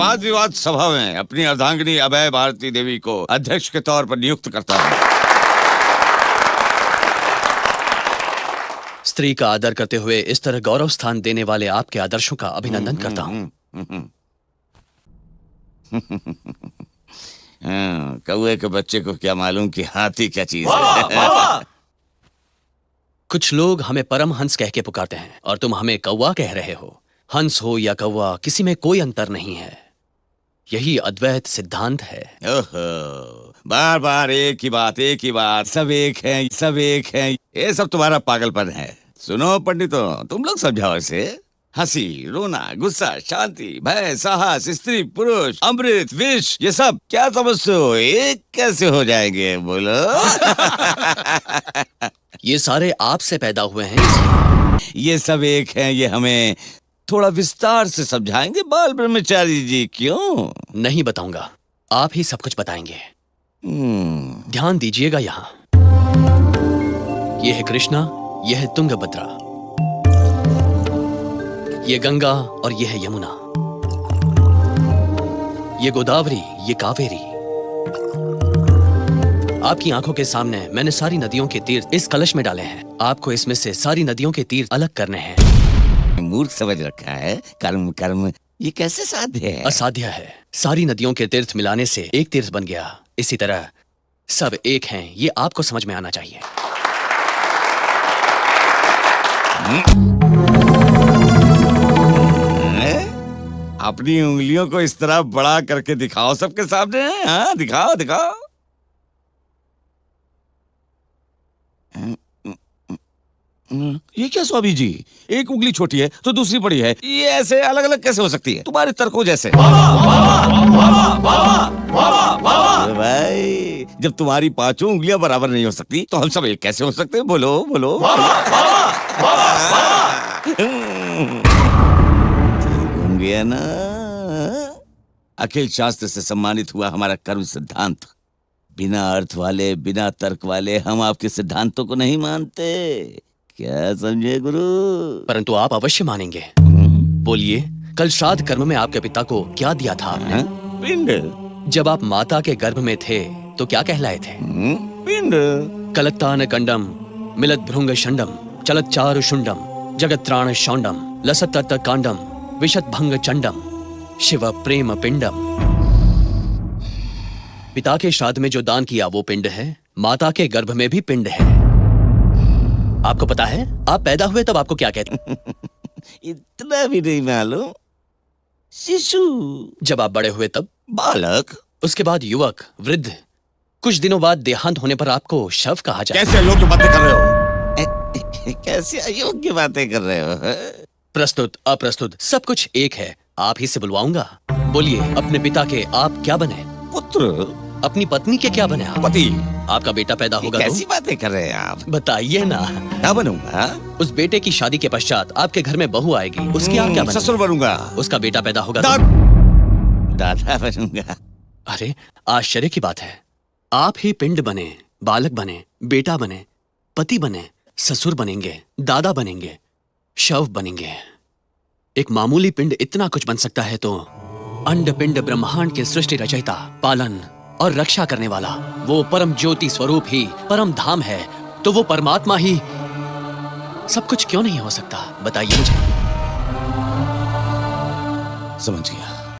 वाद विवाद सभा में अपनी अर्धांगिनी अभय भारती देवी को अध्यक्ष के तौर पर नियुक्त करता हूँ। स्त्री का आदर करते हुए इस तरह गौरव स्थान देने वाले आपके आदर्शों का अभिनंदन करता हूँ। कौवे के बच्चे को क्या मालूम कि हाथी क्या चीज है। कुछ लोग हमें परम हंस कह के पुकारते हैं और तुम हमें कौवा कह रहे हो। हंस हो या कौवा, किसी में कोई अंतर नहीं है। यही अद्वैत सिद्धांत है। ओहो, बार बार एक ही बात, सब एक है, सब एक है, ये सब तुम्हारा पागलपन है। सुनो पंडितों, तुम लोग समझाओ इसे। हंसी, रोना, गुस्सा, शांति, भय, साहस, स्त्री, पुरुष, अमृत, विष, ये सब क्या समझते हो? एक कैसे हो जाएंगे बोलो? ये सारे आपसे पैदा हुए हैं। ये सब एक हैं, ये हमें थोड़ा विस्तार से समझाएंगे बाल ब्रह्मचारी जी? क्यों नहीं बताऊंगा, आप ही सब कुछ बताएंगे। ध्यान दीजिएगा यहाँ। यह है कृष्णा, यह है तुंगभद्रा, ये गंगा और ये है यमुना, ये गोदावरी, ये कावेरी। आपकी आंखों के सामने मैंने सारी नदियों के तीर्थ इस कलश में डाले हैं। आपको इसमें से सारी नदियों के तीर्थ अलग करने हैं। मूर्ख समझ रखा है। कर्म कर्म ये कैसे साध्य है? असाध्य है। सारी नदियों के तीर्थ मिलाने से एक तीर्थ बन गया। इसी तरह सब एक हैं, ये आपको समझ में आना चाहिए। अपनी उंगलियों को इस तरह बड़ा करके दिखाओ सबके सामने। हाँ, दिखाओ दिखाओ। ये क्या स्वामी जी, एक उंगली छोटी है तो दूसरी बड़ी है, ये ऐसे अलग अलग कैसे हो सकती है? तुम्हारे तर्कों जैसे। भाई, जब तुम्हारी पांचों उंगलियां बराबर नहीं हो सकती तो हम सब एक कैसे हो सकते हैं? बोलो बोलो। गया ना? अखिल शास्त्र से सम्मानित हुआ हमारा कर्म सिद्धांत। बिना अर्थ वाले, बिना तर्क वाले हम आपके सिद्धांतों को नहीं मानते। क्या समझे गुरु? परंतु आप अवश्य मानेंगे। बोलिए, कल श्राद्ध कर्म में आपके पिता को क्या दिया था आपने? पिंड। जब आप माता के गर्भ में थे तो क्या कहलाए थे? पिंड। कलत्तान कंडम, मिलत भृंग शंडम, चलत चारु शुंडम, जगत त्राण शौंडम, लसत तत्त कांडम, विशत भंग चंडम, शिव प्रेम पिंडम। पिता के श्राद्ध में जो दान किया वो पिंड है। माता के गर्भ में भी पिंड है। आपको पता है आप पैदा हुए तब आपको क्या कहते? इतना भी नहीं मालूम। शिशु। जब आप बड़े हुए तब? बालक। उसके बाद युवक, वृद्ध। कुछ दिनों बाद देहांत होने पर आपको शव कहा जाए। कैसे लोग बातें कर रहे हो? कैसे अयोग्य बातें कर रहे हो? प्रस्तुत अप्रस्तुत सब कुछ एक है। आप ही से बुलवाऊंगा। बोलिए, अपने पिता के आप क्या बने? पुत्र। अपनी पत्नी के क्या बने आप? पति। आपका बेटा पैदा होगा तो? कैसी बातें कर रहे हैं आप? बताइए ना। क्या बनूंगा? उस बेटे की शादी के पश्चात आपके घर में बहू आएगी, उसकी आप क्या बनेंगे? ससुर बनूंगा। उसका बेटा पैदा होगा तो? दादा बनूंगा। अरे आश्चर्य की बात है, आप ही पिंड बने, बालक बने, बेटा बने, पति बने, ससुर बनेंगे, दादा बनेंगे, शव बनेंगे। एक मामूली पिंड इतना कुछ बन सकता है तो अंड पिंड ब्रह्मांड के सृष्टि रचयिता, पालन और रक्षा करने वाला वो परम ज्योति स्वरूप ही परम धाम है, तो वो परमात्मा ही सब कुछ क्यों नहीं हो सकता? बताइए मुझे। समझ गया।